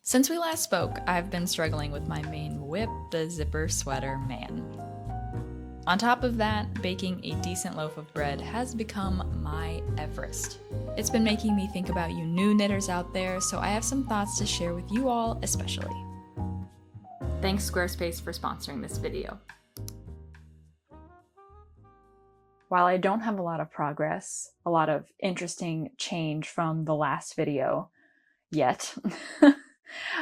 Since we last spoke, I've been struggling with my main whip, the zipper sweater man. On top of that, baking a decent loaf of bread has become my Everest. It's been making me think about you new knitters out there, so I have some thoughts to share with you all especially. Thanks Squarespace for sponsoring this video. While I don't have a lot of progress, a lot of interesting change from the last video yet,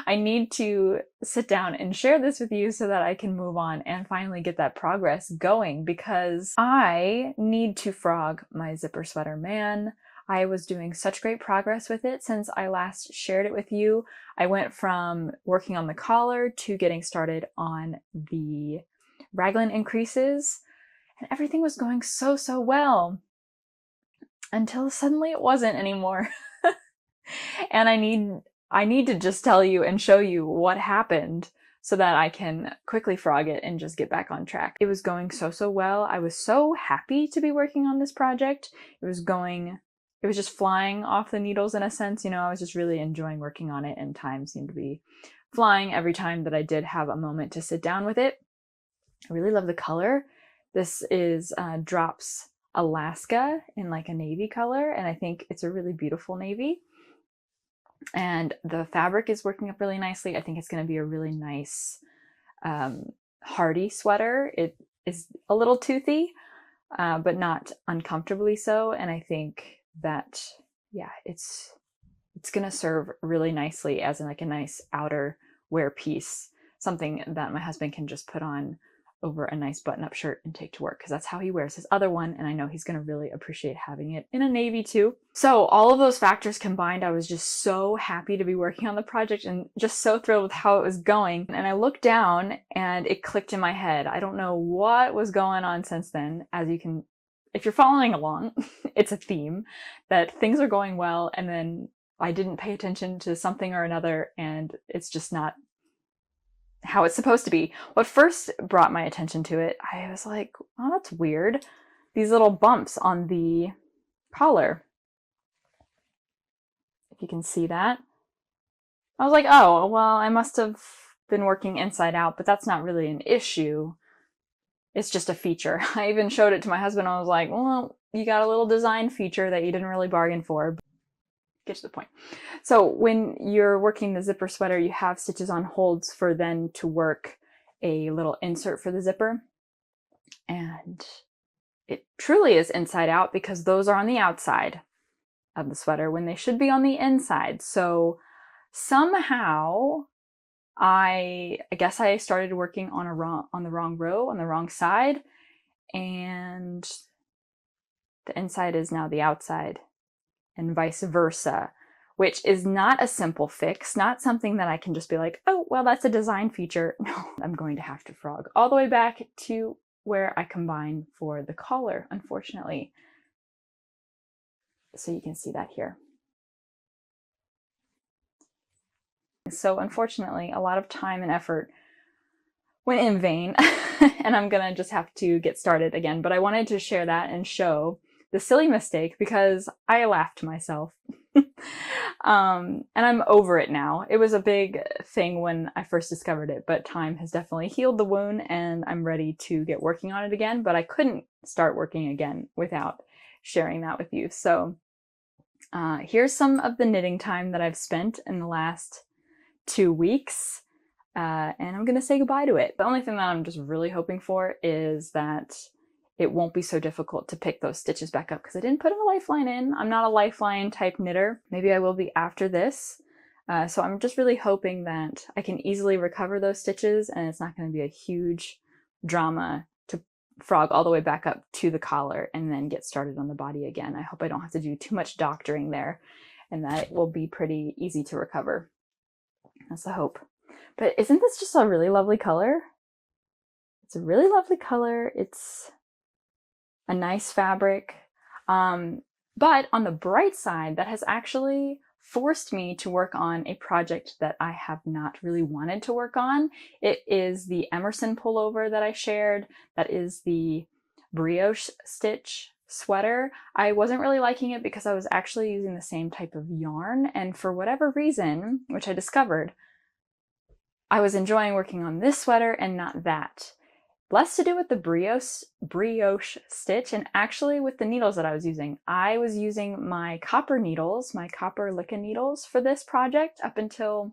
I need to sit down and share this with you so that I can move on and finally get that progress going, because I need to frog my zipper sweater man. I was doing such great progress with it since I last shared it with you. I went from working on the collar to getting started on the raglan increases, and everything was going so well until suddenly it wasn't anymore. And I need to just tell you and show you what happened so that I can quickly frog it and just get back on track. It was going so well. I was so happy to be working on this project. It was just flying off the needles in a sense. You know, I was just really enjoying working on it, and time seemed to be flying every time that I did have a moment to sit down with it. I really love the color. This is Drops Alaska in like a navy color, and I think it's a really beautiful navy. And the fabric is working up really nicely. I think it's going to be a really nice, hardy sweater. It is a little toothy, but not uncomfortably so. And I think that, yeah, it's going to serve really nicely as like a nice outer wear piece, something that my husband can just put on over a nice button-up shirt and take to work, because that's how he wears his other one, and I know he's going to really appreciate having it in a navy too. So all of those factors combined, I was just so happy to be working on the project and just so thrilled with how it was going. And I looked down and it clicked in my head. I don't know what was going on since then. As you can, if you're following along, it's a theme that things are going well, and then I didn't pay attention to something or another, and it's just not how it's supposed to be. What first brought my attention to it, I was like, oh, that's weird. These little bumps on the collar. If you can see that. I was like, oh, well, I must have been working inside out, but that's not really an issue. It's just a feature. I even showed it to my husband. I was like, well, you got a little design feature that you didn't really bargain for. Get to the point. So when you're working the zipper sweater, you have stitches on holds for then to work a little insert for the zipper. And it truly is inside out, because those are on the outside of the sweater when they should be on the inside. So somehow I guess I started working on the wrong row, on the wrong side, and the inside is now the outside, and vice versa, which is not a simple fix, not something that I can just be like, oh, well, that's a design feature. No, I'm going to have to frog all the way back to where I combine for the collar, unfortunately. So you can see that here. So unfortunately, a lot of time and effort went in vain, and I'm gonna just have to get started again. But I wanted to share that and show the silly mistake, because I laughed to myself. And I'm over it now. It was a big thing when I first discovered it, but time has definitely healed the wound, and I'm ready to get working on it again. But I couldn't start working again without sharing that with you. So here's some of the knitting time that I've spent in the last 2 weeks. And I'm gonna say goodbye to it. The only thing that I'm just really hoping for is that it won't be so difficult to pick those stitches back up, because I didn't put a lifeline in. I'm not a lifeline type knitter. Maybe I will be after this. So I'm just really hoping that I can easily recover those stitches, and it's not going to be a huge drama to frog all the way back up to the collar and then get started on the body again. I hope I don't have to do too much doctoring there, and that it will be pretty easy to recover. That's the hope. But isn't this just a really lovely color? It's a really lovely color. It's a nice fabric. But on the bright side, that has actually forced me to work on a project that I have not really wanted to work on. It is the Emerson pullover that I shared. That is the brioche stitch sweater. I wasn't really liking it because I was actually using the same type of yarn, and for whatever reason, which I discovered, I was enjoying working on this sweater and not that. Less to do with the brioche stitch and actually with the needles that I was using. I was using my copper needles, my copper Licca needles for this project up until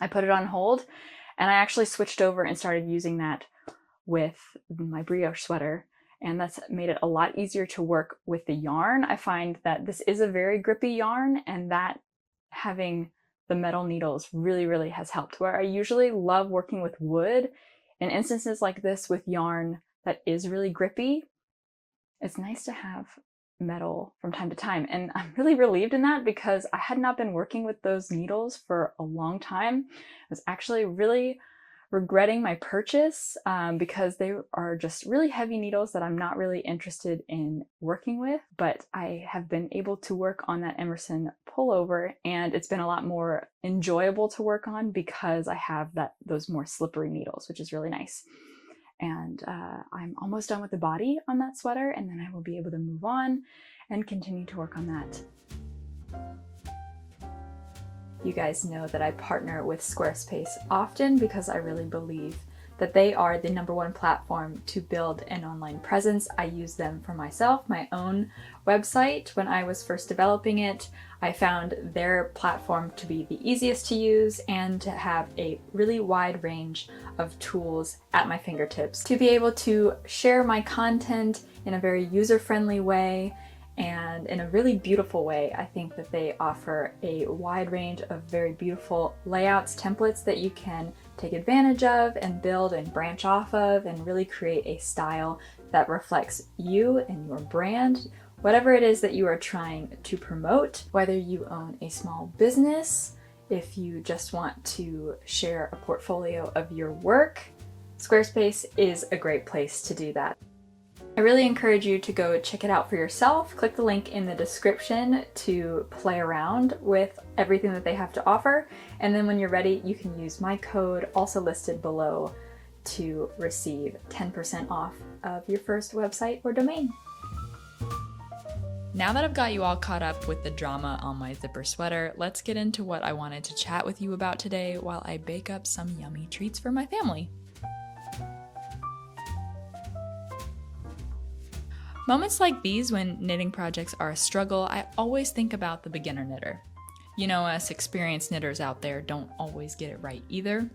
I put it on hold, and I actually switched over and started using that with my brioche sweater, and that's made it a lot easier to work with the yarn. I find that this is a very grippy yarn, and that having the metal needles really has helped. Where I usually love working with wood, in instances like this with yarn that is really grippy, it's nice to have metal from time to time. And I'm really relieved in that because I had not been working with those needles for a long time. I was actually really regretting my purchase because they are just really heavy needles that I'm not really interested in working with, but I have been able to work on that Emerson pullover, and it's been a lot more enjoyable to work on because I have those more slippery needles, which is really nice. And I'm almost done with the body on that sweater, and then I will be able to move on and continue to work on that. You guys know that I partner with Squarespace often because I really believe that they are the #1 platform to build an online presence. I use them for myself, my own website. When I was first developing it, I found their platform to be the easiest to use and to have a really wide range of tools at my fingertips to be able to share my content in a very user-friendly way and in a really beautiful way. I think that they offer a wide range of very beautiful layouts, templates that you can take advantage of and build and branch off of and really create a style that reflects you and your brand, whatever it is that you are trying to promote, whether you own a small business, if you just want to share a portfolio of your work, Squarespace is a great place to do that. I really encourage you to go check it out for yourself. Click the link in the description to play around with everything that they have to offer. And then when you're ready, you can use my code, also listed below, to receive 10% off of your first website or domain. Now that I've got you all caught up with the drama on my zipper sweater, let's get into what I wanted to chat with you about today while I bake up some yummy treats for my family. Moments like these, when knitting projects are a struggle, I always think about the beginner knitter. You know, us experienced knitters out there don't always get it right either.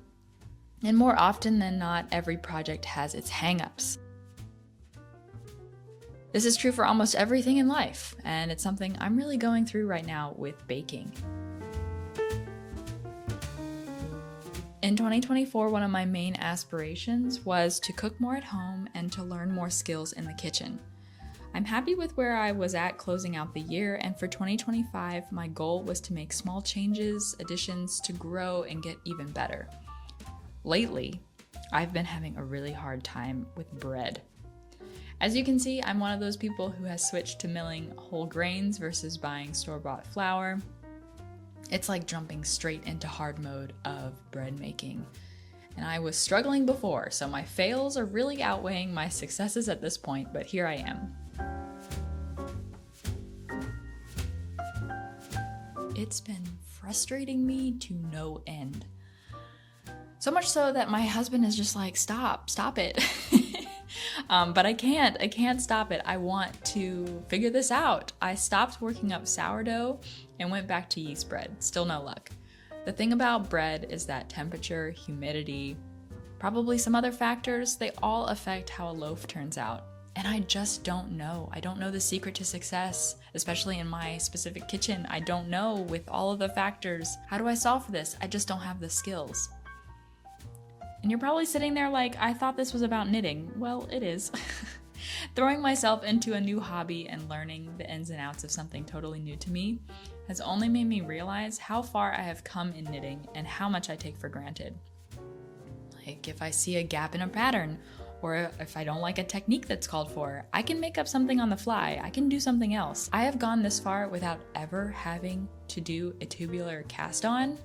And more often than not, every project has its hang-ups. This is true for almost everything in life, and it's something I'm really going through right now with baking. In 2024, one of my main aspirations was to cook more at home and to learn more skills in the kitchen. I'm happy with where I was at closing out the year, and for 2025, my goal was to make small changes, additions to grow and get even better. Lately, I've been having a really hard time with bread. As you can see, I'm one of those people who has switched to milling whole grains versus buying store-bought flour. It's like jumping straight into hard mode of bread making. And I was struggling before, so my fails are really outweighing my successes at this point, but here I am. It's been frustrating me to no end. So much so that my husband is just like, stop it. But I can't stop it. I want to figure this out. I stopped working up sourdough and went back to yeast bread. Still no luck. The thing about bread is that temperature, humidity, probably some other factors, they all affect how a loaf turns out. And I just don't know. I don't know the secret to success, especially in my specific kitchen. I don't know with all of the factors. How do I solve for this? I just don't have the skills. And you're probably sitting there like, I thought this was about knitting. Well, it is. Throwing myself into a new hobby and learning the ins and outs of something totally new to me has only made me realize how far I have come in knitting and how much I take for granted. Like if I see a gap in a pattern, or if I don't like a technique that's called for, I can make up something on the fly. I can do something else. I have gone this far without ever having to do a tubular cast on.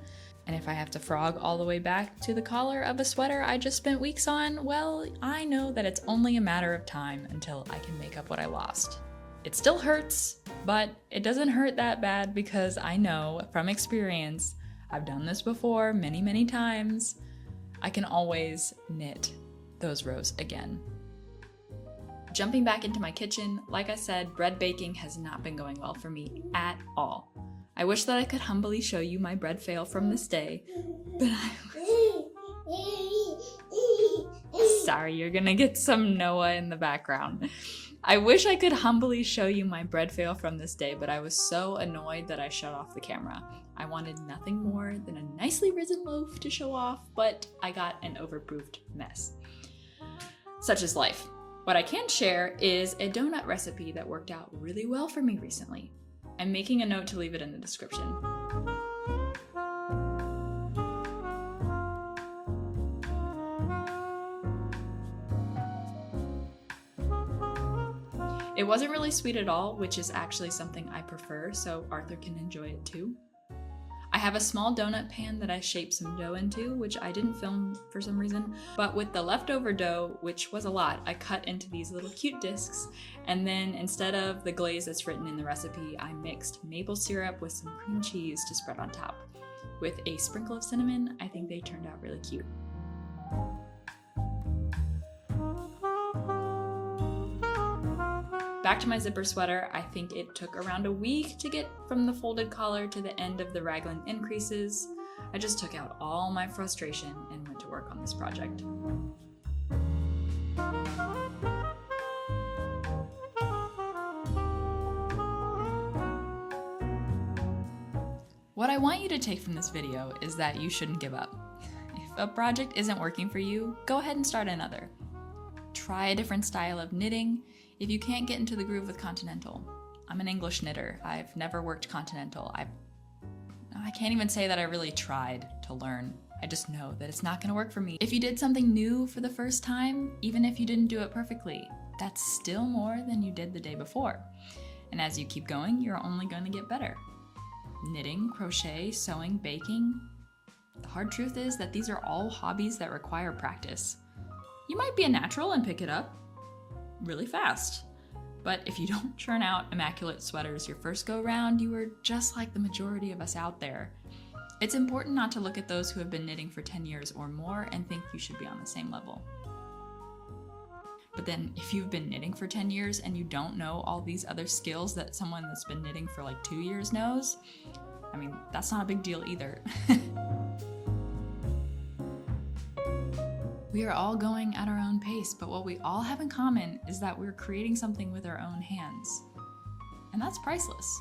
And if I have to frog all the way back to the collar of a sweater I just spent weeks on, well, I know that it's only a matter of time until I can make up what I lost. It still hurts, but it doesn't hurt that bad because I know from experience, I've done this before many times. I can always knit those rows again. Jumping back into my kitchen, like I said, bread baking has not been going well for me at all. I wish that I could humbly show you my bread fail from this day, but sorry, you're gonna get some Noah in the background. I wish I could humbly show you my bread fail from this day, but I was so annoyed that I shut off the camera. I wanted nothing more than a nicely risen loaf to show off, but I got an overproofed mess. Such is life. What I can share is a donut recipe that worked out really well for me recently. I'm making a note to leave it in the description. It wasn't really sweet at all, which is actually something I prefer, so Arthur can enjoy it too. I have a small donut pan that I shaped some dough into, which I didn't film for some reason, but with the leftover dough, which was a lot, I cut into these little cute discs, and then instead of the glaze that's written in the recipe, I mixed maple syrup with some cream cheese to spread on top. With a sprinkle of cinnamon, I think they turned out really cute. Back to my zipper sweater, I think it took around a week to get from the folded collar to the end of the raglan increases. I just took out all my frustration and went to work on this project. What I want you to take from this video is that you shouldn't give up. If a project isn't working for you, go ahead and start another. Try a different style of knitting if you can't get into the groove with continental. I'm an English knitter. I've never worked continental. I can't even say that I really tried to learn. I just know that it's not gonna work for me. If you did something new for the first time, even if you didn't do it perfectly, that's still more than you did the day before. And as you keep going, you're only gonna get better. Knitting, crochet, sewing, baking. The hard truth is that these are all hobbies that require practice. You might be a natural and pick it up really fast, but if you don't churn out immaculate sweaters your first go round, you are just like the majority of us out there. It's important not to look at those who have been knitting for 10 years or more and think you should be on the same level. But then if you've been knitting for 10 years and you don't know all these other skills that someone that's been knitting for like 2 years knows, I mean, that's not a big deal either. We are all going at our own pace, but what we all have in common is that we're creating something with our own hands. And that's priceless.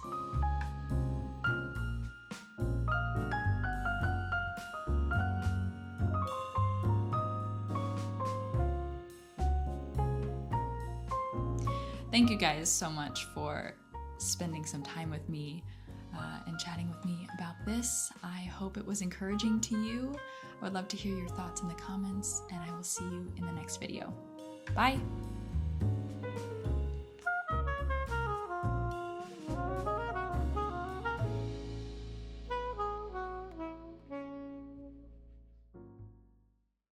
Thank you guys so much for spending some time with me and chatting with me about this. I hope it was encouraging to you. I would love to hear your thoughts in the comments, and I will see you in the next video. Bye!